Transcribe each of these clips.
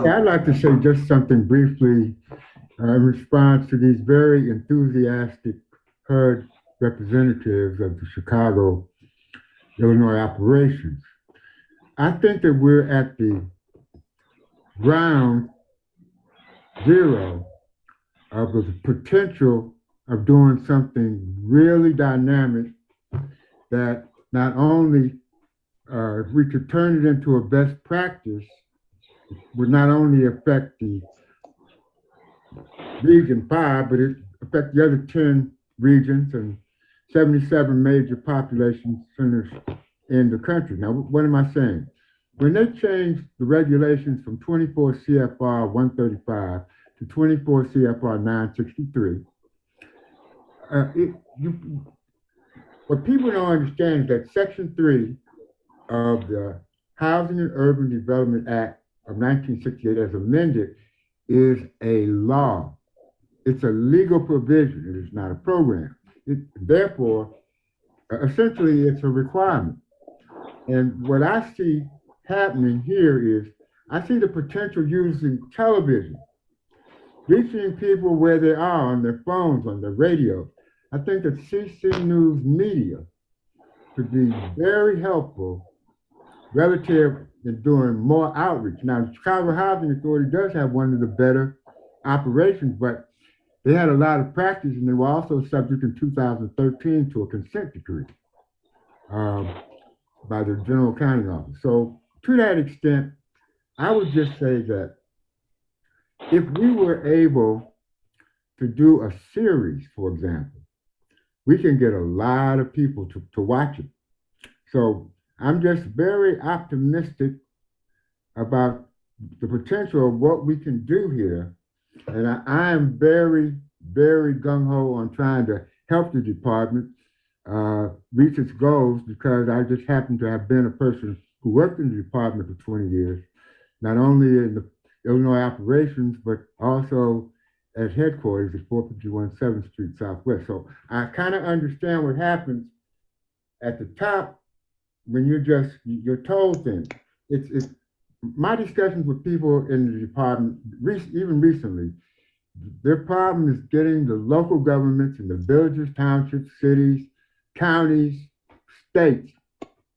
Yeah, I'd like to say just something briefly in response to these very enthusiastic HUD representatives of the Chicago, Illinois operations. I think that we're at the ground zero of the potential of doing something really dynamic that not only if we could turn it into a best practice, would not only affect the Region 5, but it affect the other 10 regions and 77 major population centers in the country. Now, what am I saying? When they changed the regulations from 24 CFR 135 to 24 CFR 963, what people don't understand is that Section 3 of the Housing and Urban Development Act of 1968, as amended, is a law. It's a legal provision. It is not a program. Therefore, essentially, it's a requirement. And what I see happening here is I see the potential using television, reaching people where they are on their phones, on their radio. I think that CC News media could be very helpful relative to doing more outreach. Now, the Chicago Housing Authority does have one of the better operations, but they had a lot of practice, and they were also subject in 2013 to a consent decree by the General Accounting Office. So to that extent, I would just say that if we were able to do a series, for example, we can get a lot of people to watch it. So I'm just very optimistic about the potential of what we can do here. And I am very, very gung-ho on trying to help the department reach its goals, because I just happen to have been a person who worked in the department for 20 years, not only in the Illinois operations, but also at headquarters at 451 7th Street Southwest. So I kind of understand what happens at the top when you're told things. It's my discussions with people in the department, even recently, their problem is getting the local governments and the villages, townships, cities, counties, states,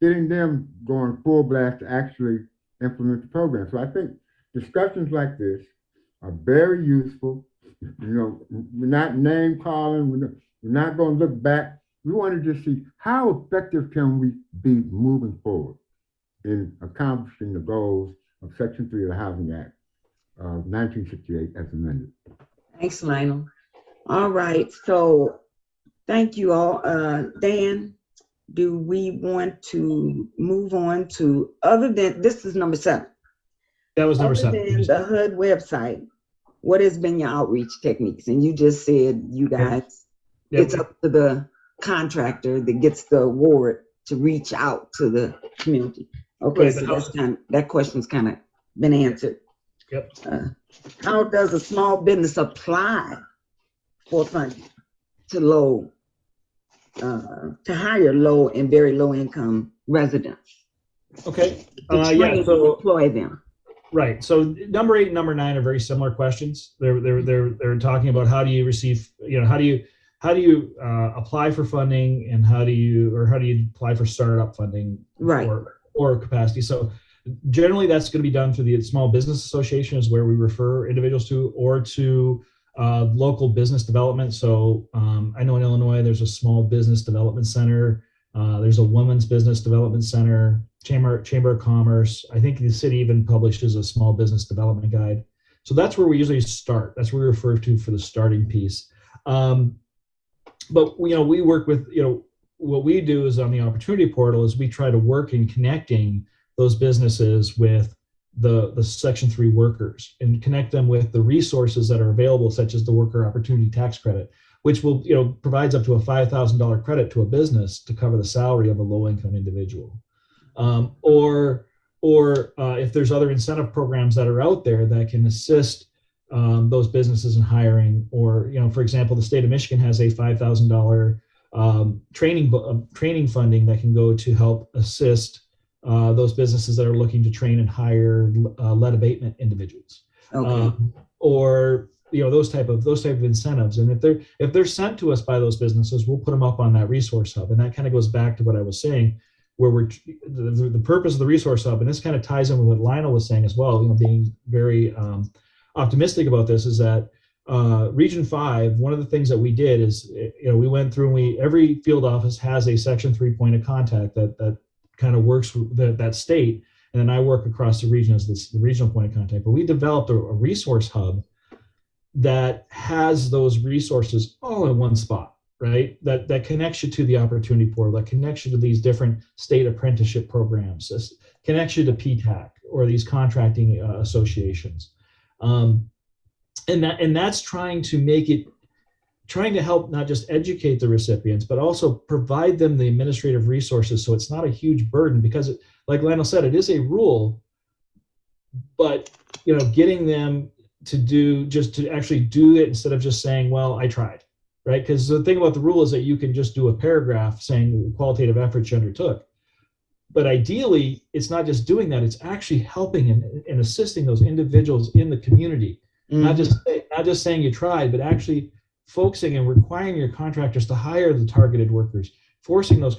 getting them going full blast to actually implement the program. So I think discussions like this are very useful. We're not name calling. We're not going to look back. We want to just see how effective can we be moving forward in accomplishing the goals of Section 3 of the Housing Act of 1968 as amended. Thanks, Lionel. All right, so thank you all. Dan, do we want to move on to, other than, this is number 7. That was number 7. Other than the HUD website, what has been your outreach techniques? And you just said, you guys, it's up to the contractor that gets the award to reach out to the community. Okay, right, so that question's kind of been answered. Yep. How does a small business apply for funding to hire low and very low income residents? Okay. So employ them. Right. So number 8 and number 9 are very similar questions. They're talking about how do you receive, how do you apply for funding, and how do you apply for startup funding, right, or capacity. So generally that's going to be done through the Small Business Association, is where we refer individuals to, or to local business development. So I know in Illinois there's a Small Business Development Center, there's a Women's Business Development Center, Chamber of Commerce. I think the city even publishes a Small Business Development Guide. So that's where we usually start. That's where we refer to for the starting piece. But we work with, what we do is on the opportunity portal is we try to work in connecting those businesses with the Section 3 workers, and connect them with the resources that are available, such as the Worker Opportunity Tax Credit, which will, provides up to a $5,000 credit to a business to cover the salary of a low-income individual. Or if there's other incentive programs that are out there that can assist those businesses in hiring, or, for example, the state of Michigan has a $5,000 training funding that can go to help assist those businesses that are looking to train and hire lead abatement individuals, Okay. or those type of incentives. And if they're sent to us by those businesses, we'll put them up on that resource hub. And that kind of goes back to what I was saying, where the purpose of the resource hub, and this kind of ties in with what Lionel was saying as well. Being very optimistic about this is that Region 5, one of the things that we did is, we went through and every field office has a Section 3 point of contact that kind of works with that state. And then I work across the region as the regional point of contact. But we developed a resource hub that has those resources all in one spot, right? That connects you to the opportunity portal, that connects you to these different state apprenticeship programs, connects you to PTAC or these contracting associations. And that's trying to help not just educate the recipients, but also provide them the administrative resources so it's not a huge burden, because like Lionel said, it is a rule, but getting them to actually do it instead of just saying, well, I tried, right? Because the thing about the rule is that you can just do a paragraph saying qualitative efforts you undertook. But ideally, it's not just doing that, it's actually helping and assisting those individuals in the community. Mm-hmm. Not just saying you tried, but actually focusing and requiring your contractors to hire the targeted workers, forcing those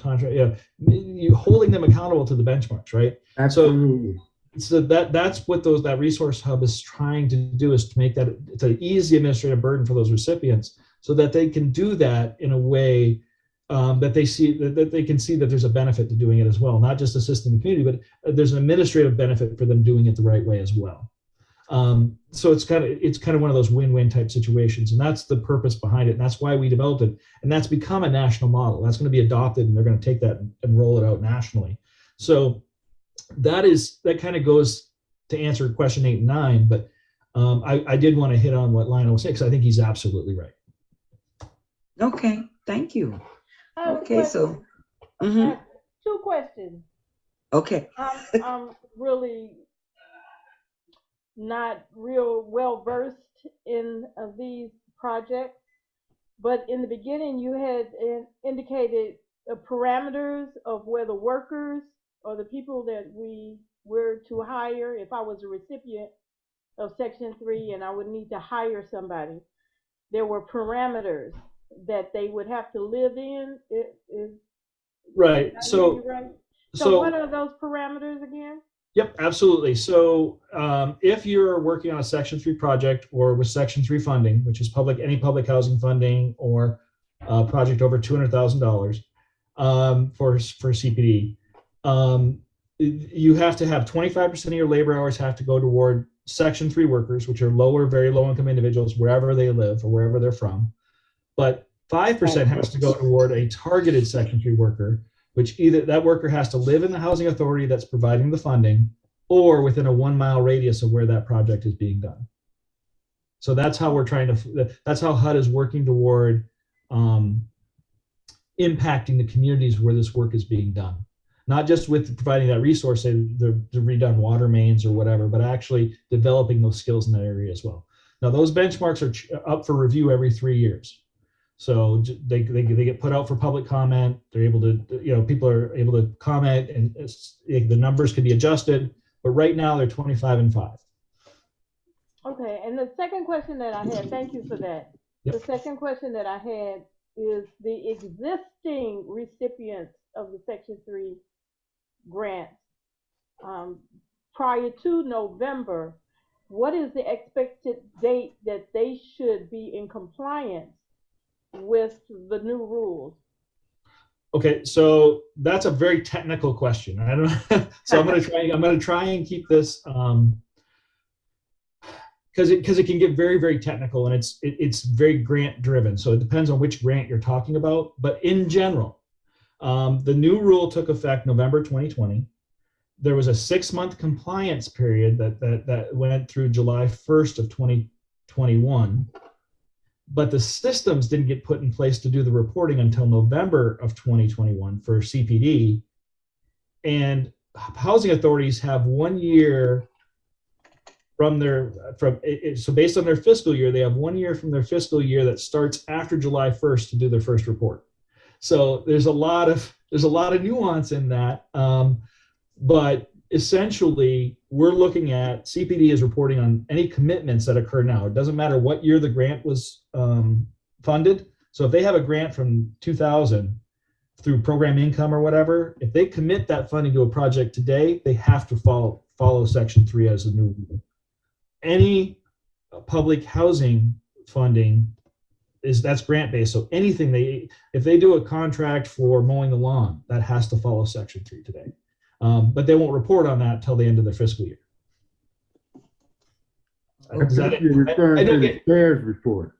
you holding them accountable to the benchmarks, right? Absolutely. So that's what that resource hub is trying to do, is to make to ease the administrative burden for those recipients, so that they can do that in a way that they can see that there's a benefit to doing it as well, not just assisting the community, but there's an administrative benefit for them doing it the right way as well. So it's kind of one of those win-win type situations, and that's the purpose behind it, and that's why we developed it, and that's become a national model. That's going to be adopted, and they're going to take that and roll it out nationally. So that kind of goes to answer question 8 and 9, but I did want to hit on what Lionel was saying, because I think he's absolutely right. Okay, thank you. Okay, so two questions. Okay. I'm really not real well versed in these projects, but in the beginning you had indicated the parameters of where the workers or the people that we were to hire. If I was a recipient of Section 3 and I would need to hire somebody, there were parameters that they would have to live in. Right. So what are those parameters again? Yep, absolutely. So if you're working on a Section 3 project or with Section 3 funding, which is any public housing funding or project over $200,000 for CPD, you have to have 25% of your labor hours have to go toward Section 3 workers, which are very low income individuals wherever they live or wherever they're from. But 5% has to go toward a targeted Section 3 worker, which either that worker has to live in the housing authority that's providing the funding or within a 1 mile radius of where that project is being done. So that's how that's how HUD is working toward impacting the communities where this work is being done. Not just with providing that resource, say the redone water mains or whatever, but actually developing those skills in that area as well. Now those benchmarks are up for review every 3 years. So they get put out for public comment. They're able to, people are able to comment, and the numbers can be adjusted. But right now they're 25 and 5. Okay, and the second question that I had, thank you for that. Yep. The second question that I had is the existing recipients of the Section 3 grants prior to November. What is the expected date that they should be in compliance with the new rules? Okay, so that's a very technical question. I don't know. So I'm going to try and keep this because it can get very, very technical, and it's very grant driven. So it depends on which grant you're talking about. But in general, the new rule took effect November 2020. There was a 6-month compliance period that went through July 1st of 2021. But the systems didn't get put in place to do the reporting until November of 2021 for CPD. And housing authorities have 1 year so based on their fiscal year, they have 1 year from their fiscal year that starts after July 1st to do their first report. So there's a lot of nuance in that. But essentially, we're looking at CPD is reporting on any commitments that occur now. It doesn't matter what year the grant was funded. So if they have a grant from 2000 through program income or whatever, if they commit that funding to a project today, they have to follow Section 3 as a new rule. Any public housing funding that's grant based. So anything if they do a contract for mowing the lawn, that has to follow Section 3 today. But they won't report on that till the end of their fiscal year. I think you're referring to the SARES report.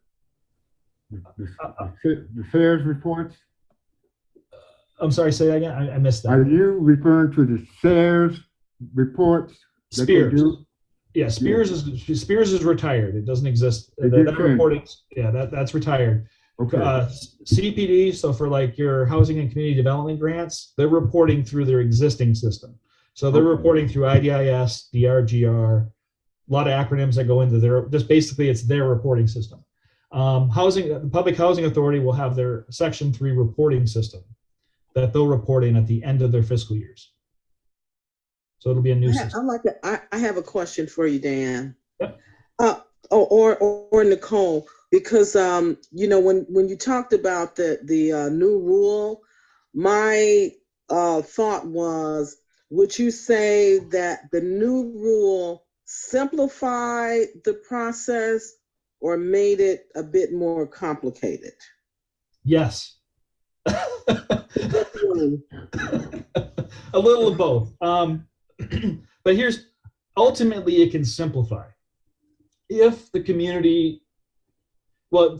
The SARES reports? I'm sorry, say that again. I missed that. Are you referring to the SARES reports? Spears. Yeah, Spears is retired. It doesn't exist. That reporting, that's retired. Okay. CPD, so for like your housing and community development grants, they're reporting through their existing system. So they're reporting through IDIS, DRGR, a lot of acronyms that go into it's their reporting system. The Public Housing Authority will have their Section 3 reporting system that they'll report in at the end of their fiscal years. So it'll be a new system. I have a question for you, Dan. Yep. Or Nicole, because when you talked about the new rule, my thought was, would you say that the new rule simplified the process or made it a bit more complicated? Yes. A little of both. But ultimately it can simplify. If the community,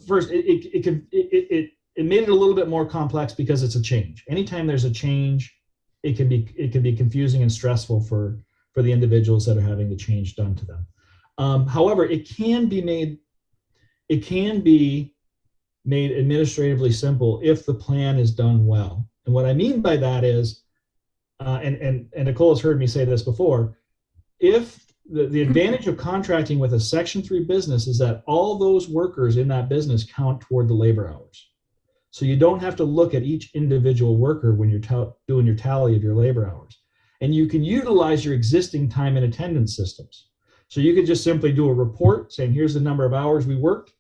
first it made it a little bit more complex because it's a change. Anytime there's a change, it can be confusing and stressful for the individuals that are having the change done to them. However, it can be made administratively simple if the plan is done well. And what I mean by that is, and Nicole has heard me say this before, if the advantage of contracting with a Section 3 business is that all those workers in that business count toward the labor hours. So you don't have to look at each individual worker when you're doing your tally of your labor hours. And you can utilize your existing time and attendance systems. So you could just simply do a report saying, here's the number of hours we worked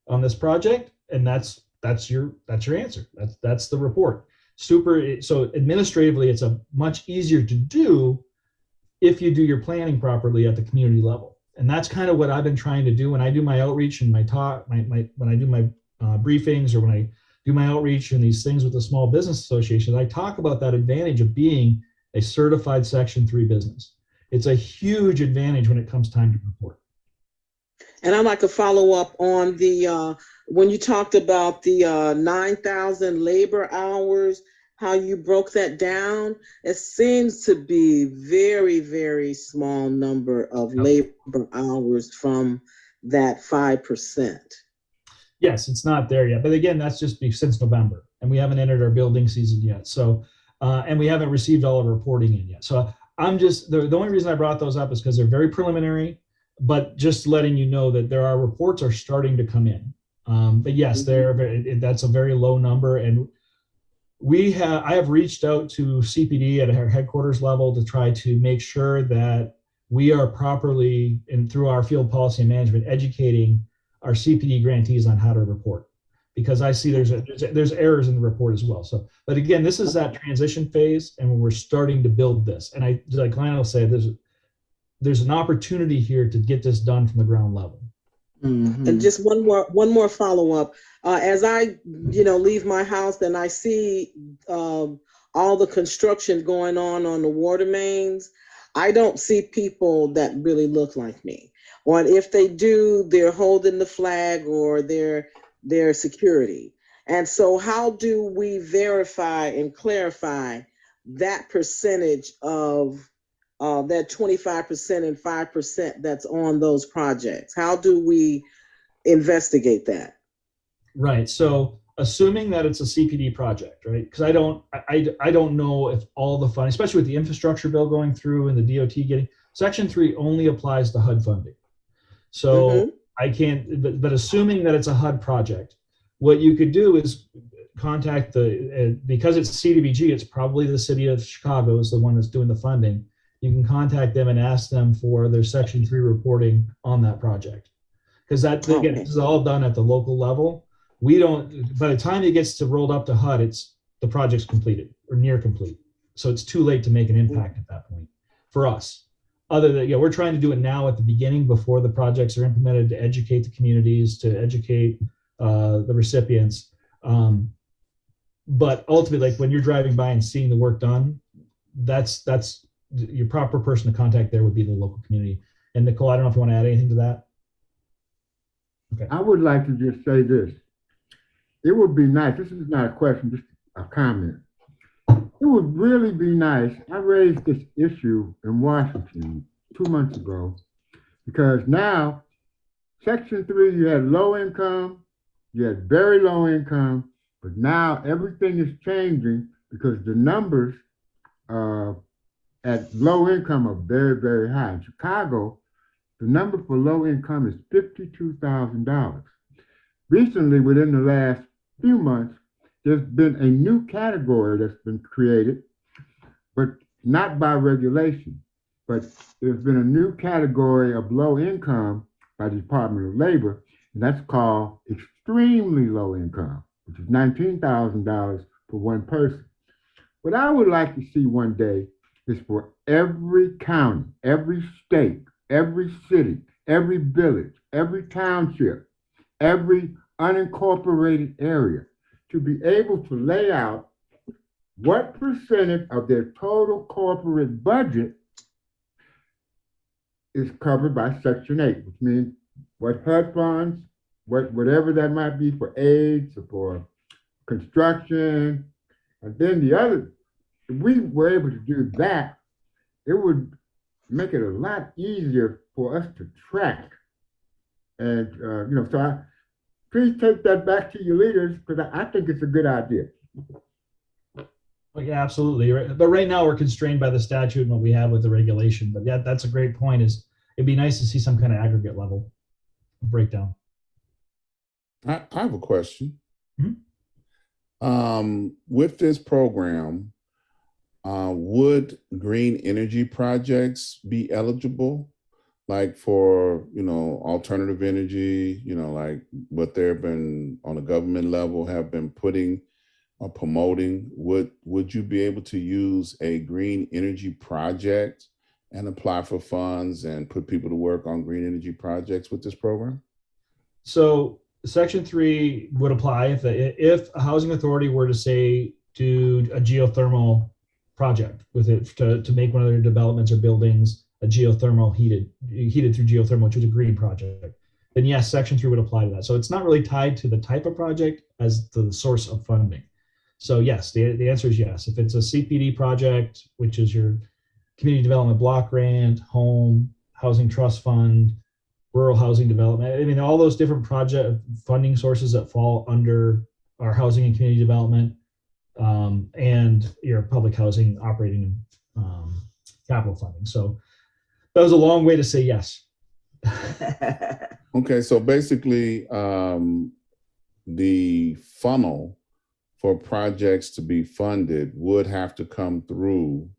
on this project, and that's your answer. That's the report. So administratively, it's much easier to do if you do your planning properly at the community level. And that's kind of what I've been trying to do when I do my outreach and my talk, when I do my briefings, or when I do my outreach and these things with the small business associations, I talk about that advantage of being a certified Section 3 business. It's a huge advantage when it comes time to report. And I'd like to follow up on when you talked about the 9,000 labor hours, how you broke that down. It seems to be very, very small number of labor hours from that 5%. Yes, it's not there yet. But again, that's just since November, and we haven't entered our building season yet. So, and we haven't received all of our reporting in yet. So I'm just, the only reason I brought those up is because they're very preliminary, but just letting you know that there are reports are starting to come in. But yes, that's a very low number. And I have reached out to CPD at our headquarters level to try to make sure that we are properly, and through our field policy and management, educating our CPD grantees on how to report, because I see there's errors in the report as well. So, but again, this is that transition phase, and when we're starting to build this, and like Lionel said, there's an opportunity here to get this done from the ground level. Mm-hmm. And just one more follow up. As I leave my house and I see all the construction going on the water mains, I don't see people that really look like me. Or if they do, they're holding the flag or they're security. And so how do we verify and clarify that percentage of that 25% and 5% that's on those projects? How do we investigate that? Right. So assuming that it's a CPD project, right? Because I don't know if all the funding, especially with the infrastructure bill going through and the DOT getting, Section 3 only applies to HUD funding. So I can't, but assuming that it's a HUD project, what you could do is contact because it's CDBG, it's probably the city of Chicago is the one that's doing the funding. you can contact them and ask them for their Section 3 reporting on that project. Because that, again, Okay. this is all done at the local level. We don't, by the time it gets to rolled up to HUD, the project's completed or near complete. So it's too late to make an impact at that point for us. Other than, we're trying to do it now at the beginning before the projects are implemented to educate the communities, to educate the recipients. But ultimately, like when you're driving by and seeing the work done, that's your proper person to contact there would be the local community. And Nicole, I don't know if you want to add anything to that. Okay. I would like to just say this. It would be nice, this is not a question, just a comment. It would really be nice. I raised this issue in Washington 2 months ago because now Section 3, you had low income, you had very low income, but now everything is changing because the numbers at low income are very, very high. In Chicago, the number for low income is $52,000. Recently, within the last few months, there's been a new category that's been created, but not by regulation. But there's been a new category of low income by the Department of Labor, and that's called extremely low income, which is $19,000 for one person. What I would like to see one day is for every county, every state, every city, every village, every township, every unincorporated area to be able to lay out what percentage of their total corporate budget is covered by Section 8, which means what HUD funds, whatever that might be for AIDS or for construction. And then the other, if we were able to do that, it would make it a lot easier for us to track. And, so please take that back to your leaders because I think it's a good idea. Well, yeah, absolutely. Right. But right now we're constrained by the statute and what we have with the regulation. But yeah, that's a great point. Is it'd be nice to see some kind of aggregate level breakdown. I have a question. Mm-hmm. With this program, would green energy projects be eligible? Like for, alternative energy, like what they've been on a government level have been putting or promoting, would you be able to use a green energy project and apply for funds and put people to work on green energy projects with this program? So Section 3 would apply if a housing authority were to say do a geothermal project with it to make one of their developments or buildings a geothermal heated through geothermal, which is a green project, then yes, Section 3 would apply to that. So it's not really tied to the type of project as to the source of funding. So yes, the answer is yes. If it's a CPD project, which is your community development block grant, home, housing trust fund, rural housing development, I mean, all those different project funding sources that fall under our housing and community development and your public housing operating capital funding. So that was a long way to say yes. Okay, so basically the funnel for projects to be funded would have to come through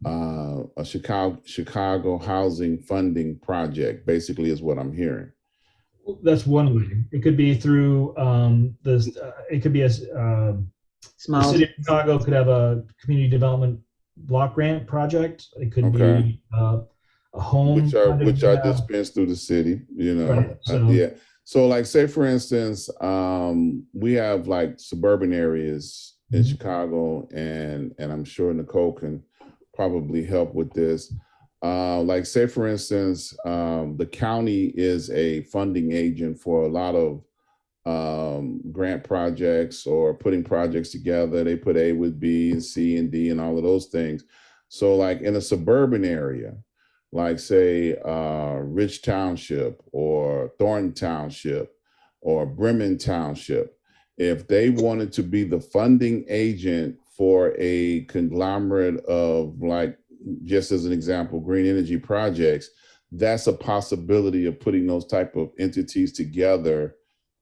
a Chicago housing funding project, basically is what I'm hearing. That's one way. It could be through it could be a Small. the city of Chicago could have a community development block grant project. It could be a home which are dispensed through the city, Right, so. yeah. So like say for instance, we have like suburban areas in Chicago and I'm sure Nicole can probably help with this. Like say for instance, the county is a funding agent for a lot of grant projects or putting projects together. They put A with B and C and D and all of those things. So like in a suburban area, like say Rich Township or Thornton Township or Bremen Township, if they wanted to be the funding agent for a conglomerate of, like, just as an example, green energy projects, that's a possibility of putting those type of entities together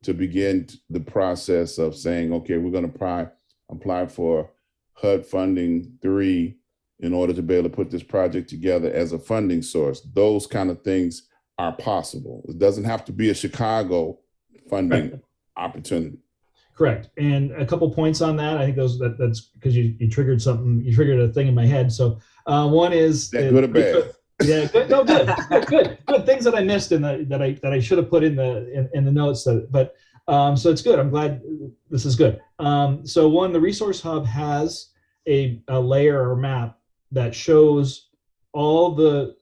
to begin the process of saying, okay, we're going to apply for HUD funding 3 in order to be able to put this project together as a funding source. Those kind of things are possible. It doesn't have to be a Chicago funding opportunity. Correct. And a couple points on that. I think that's because you triggered something. You triggered a thing in my head. So one is that good or bad? Yeah, good. No, good. Things that I missed in that I should have put in the notes. So it's good. I'm glad this is good. So one, the resource hub has a layer or map that shows all the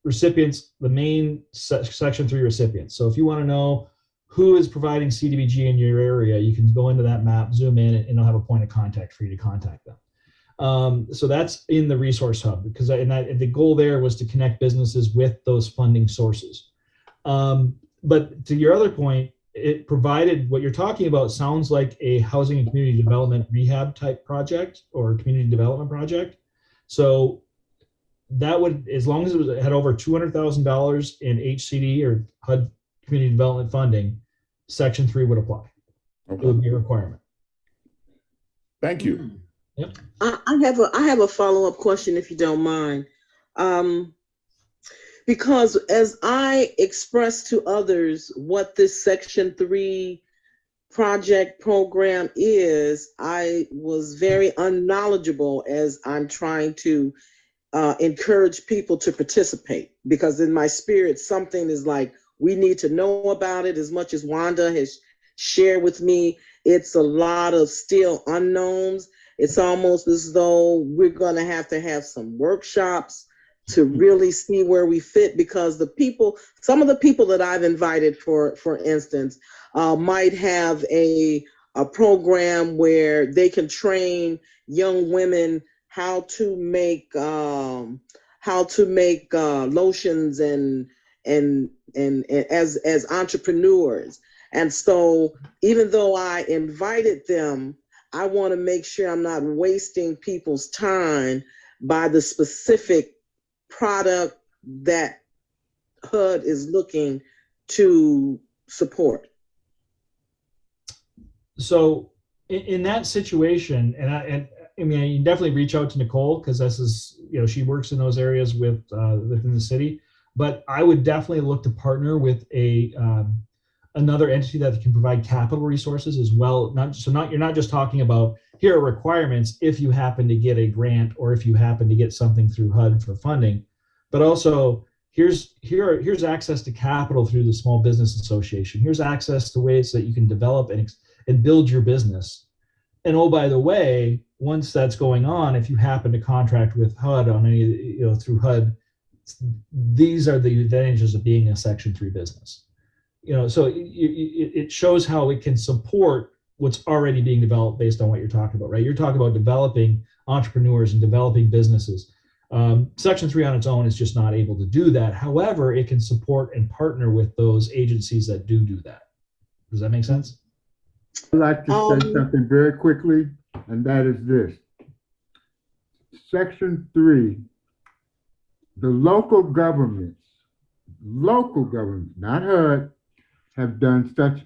recipients, the main Section 3 recipients. So if you want to know who is providing CDBG in your area, you can go into that map, zoom in, and it'll have a point of contact for you to contact them. So that's in the resource hub, because the goal there was to connect businesses with those funding sources. But to your other point, it provided what you're talking about sounds like a housing and community development rehab type project or community development project. So that would, as long as it had over $200,000 in HCD or HUD community development funding, Section 3 would apply. Okay. It would be a requirement. Thank you. Yep. I have a follow-up question, if you don't mind. Because as I expressed to others what this Section 3 project program is, I was very unknowledgeable as I'm trying to encourage people to participate, because in my spirit, something is like, we need to know about it. As much as Wanda has shared with me, it's a lot of still unknowns. It's almost as though we're going to have some workshops to really see where we fit, because some of the people that I've invited, for instance, might have a program where they can train young women how to make lotions and as entrepreneurs. And so even though I invited them, I want to make sure I'm not wasting people's time by the specific product that HUD is looking to support. So in that situation, and I mean, you definitely reach out to Nicole, because this is, she works in those areas within the city. But I would definitely look to partner with another entity that can provide capital resources as well. You're not just talking about, here are requirements if you happen to get a grant or if you happen to get something through HUD for funding, but also here's access to capital through the Small Business Association. Here's access to ways that you can develop and build your business. And oh, by the way, once that's going on, if you happen to contract with HUD on any, through HUD, these are the advantages of being a Section 3 business. So it shows how it can support what's already being developed based on what you're talking about, right? You're talking about developing entrepreneurs and developing businesses. Section 3 on its own is just not able to do that. However, it can support and partner with those agencies that do that. Does that make sense? I'd like to say something very quickly, and that is this. Section 3, the local governments, not HUD, have done such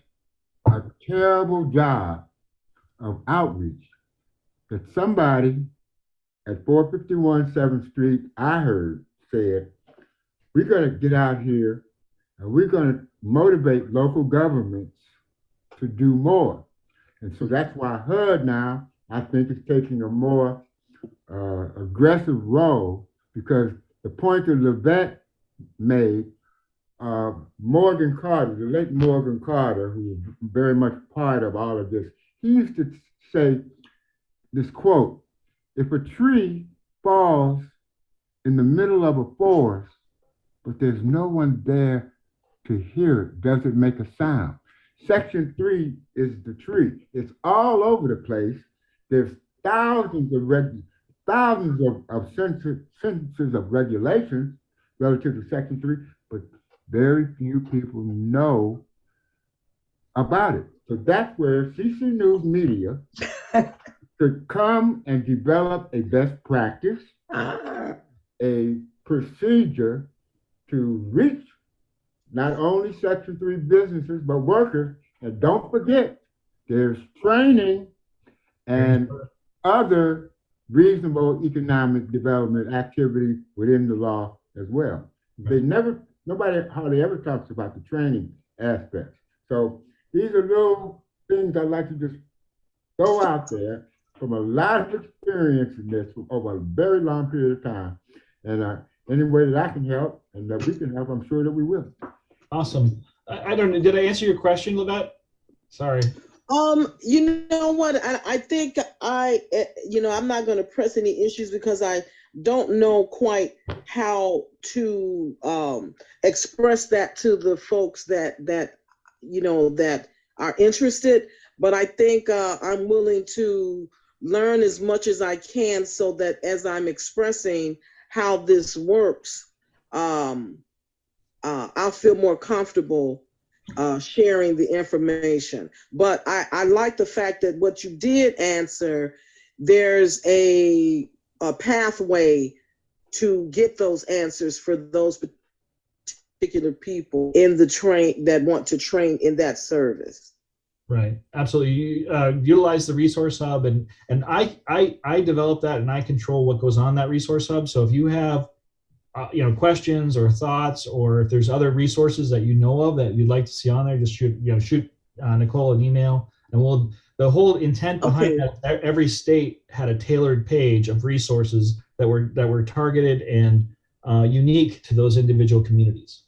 a terrible job of outreach that somebody at 451 7th Street, I heard, said, we're going to get out here and we're going to motivate local governments to do more. And so that's why HUD now, I think, is taking a more aggressive role, because the point that Levette made, Morgan Carter, the late Morgan Carter, who was very much part of all of this, he used to say this quote: if a tree falls in the middle of a forest, but there's no one there to hear it, does it make a sound? Section 3 is the tree. It's all over the place. There's thousands of sentences of regulations relative to Section 3, but very few people know about it. So that's where CC News Media could come and develop a best practice, a procedure to reach not only Section 3 businesses, but workers. And don't forget, there's training and other reasonable economic development activity within the law as well. They never, nobody hardly ever talks about the training aspects. So these are little things I'd like to just throw out there from a lot of experience in this over a very long period of time. And any way that I can help and that we can help, I'm sure that we will. Awesome. I don't know. Did I answer your question, Levette? Sorry. You know what? I think I'm not going to press any issues because I don't know quite how to express that to the folks that are interested. But I think I'm willing to learn as much as I can so that as I'm expressing how this works, I'll feel more comfortable sharing the information. But I like the fact that what you did answer, there's a pathway to get those answers for those particular people in the train that want to train in that service. Right, absolutely. You utilize the resource hub, and I develop that, and I control what goes on that resource hub. So if you have questions or thoughts, or if there's other resources that you know of that you'd like to see on there, just shoot Nicole an email, and the whole intent behind that, every state had a tailored page of resources that were targeted and unique to those individual communities.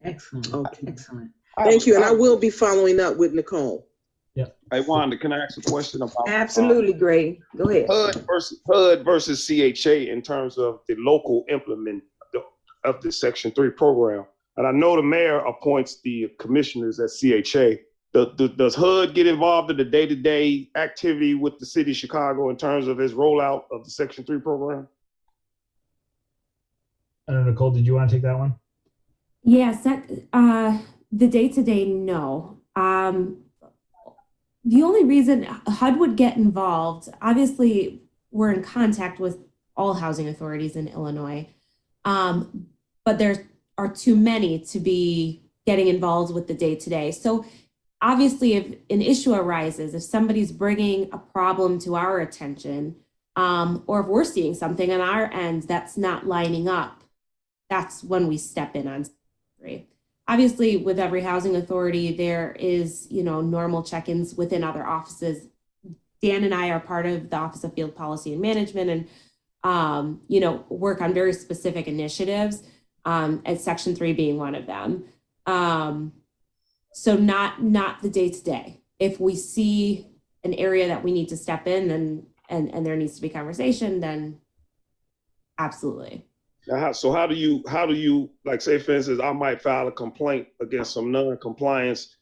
Excellent. Okay. Excellent. Thank you. And I will be following up with Nicole. Yeah. Hey, Wanda, can I ask a question about Absolutely, Greg. Go ahead. HUD versus CHA in terms of the local implement of the Section 3 program? And I know the mayor appoints the commissioners at CHA. Does HUD get involved in the day-to-day activity with the city of Chicago in terms of its rollout of the Section 3 program? I don't know, Nicole, did you want to take that one? Yes, the day-to-day, no. The only reason HUD would get involved, obviously, we're in contact with all housing authorities in Illinois, but there are too many to be getting involved with the day-to-day. So obviously, if an issue arises, if somebody's bringing a problem to our attention, or if we're seeing something on our end that's not lining up, that's when we step in on three. Obviously, with every housing authority, there is, normal check-ins within other offices. Dan and I are part of the Office of Field Policy and Management, and work on very specific initiatives, at Section 3 being one of them. So not the day-to-day. If we see an area that we need to step in, and there needs to be conversation, then absolutely. So how do you like, say for instance, I might file a complaint against some non-compliance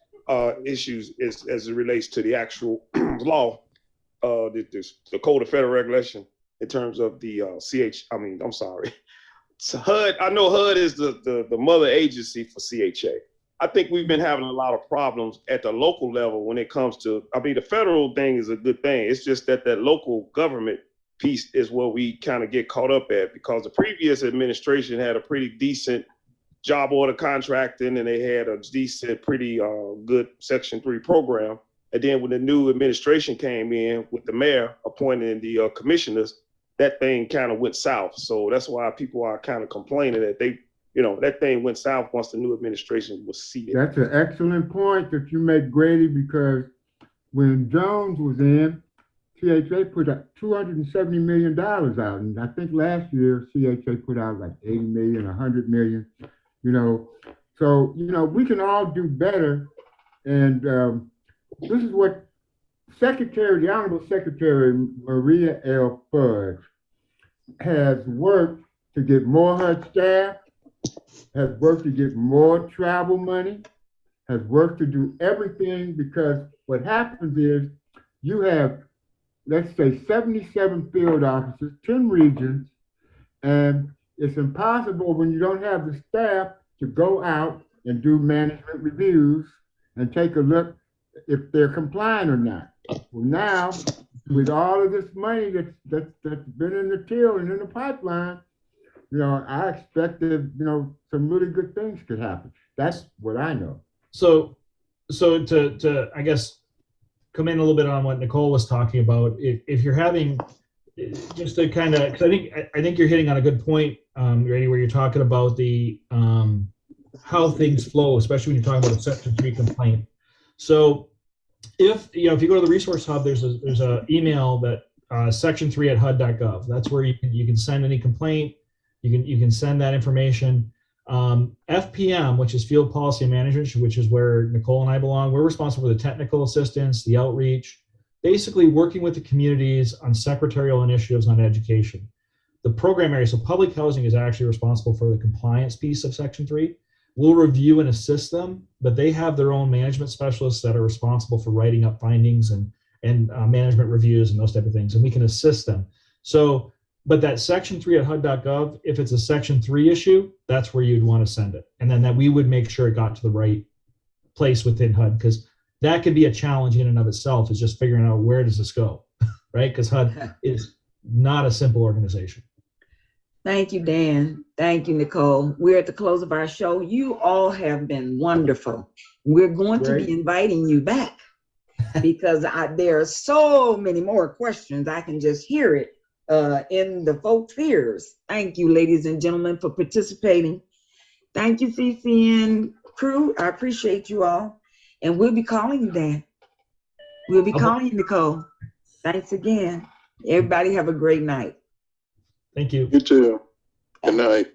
issues as it relates to the actual law, the Code of Federal Regulation in terms of the So HUD. I know HUD is the mother agency for CHA. I think we've been having a lot of problems at the local level when it comes to, the federal thing is a good thing. It's just that local government piece is what we kind of get caught up at, because the previous administration had a pretty decent job order contracting, and they had a decent, pretty good Section 3 program. And then when the new administration came in with the mayor appointing the commissioners, that thing kind of went south. So that's why people are kind of complaining that that thing went south once the new administration was seated. That's an excellent point that you make, Grady, because when Jones was in, CHA put up $270 million out. And I think last year, CHA put out like 80 million, 100 million, So, we can all do better. And this is what the Honorable Secretary Maria L. Fudge has worked to get more HUD staff, has worked to get more travel money, has worked to do everything, because what happens is you have, let's say, 77 field offices, 10 regions, and it's impossible when you don't have the staff to go out and do management reviews and take a look if they're compliant or not. Well, now, with all of this money that's been in the till and in the pipeline, I expect that, some really good things could happen. That's what I know. So to I guess come in a little bit on what Nicole was talking about, if you're having just to kind of, because I think you're hitting on a good point, Grady, where you're talking about the how things flow, especially when you're talking about a Section 3 complaint. So if you go to the resource hub, there's a email that section3@hud.gov. That's where you can send any complaint. You can send that information. FPM, which is Field Policy Management, which is where Nicole and I belong. We're responsible for the technical assistance, the outreach, basically working with the communities on secretarial initiatives on education. The program area, so public housing is actually responsible for the compliance piece of Section 3. We'll review and assist them, but they have their own management specialists that are responsible for writing up findings and management reviews and those type of things, and we can assist them. So, but that Section 3@HUD.gov, if it's a Section 3 issue, that's where you'd want to send it, and then that we would make sure it got to the right place within HUD, because that could be a challenge in and of itself, is just figuring out where does this go, right? Because HUD is not a simple organization. Thank you, Dan. Thank you, Nicole. We're at the close of our show. You all have been wonderful. We're going to be inviting you back because there are so many more questions. I can just hear it in the folks' ears. Thank you, ladies and gentlemen, for participating. Thank you, CCN crew. I appreciate you all. And we'll be calling you, Dan. We'll be calling you, Nicole. Thanks again. Everybody have a great night. Thank you. You too. Good night.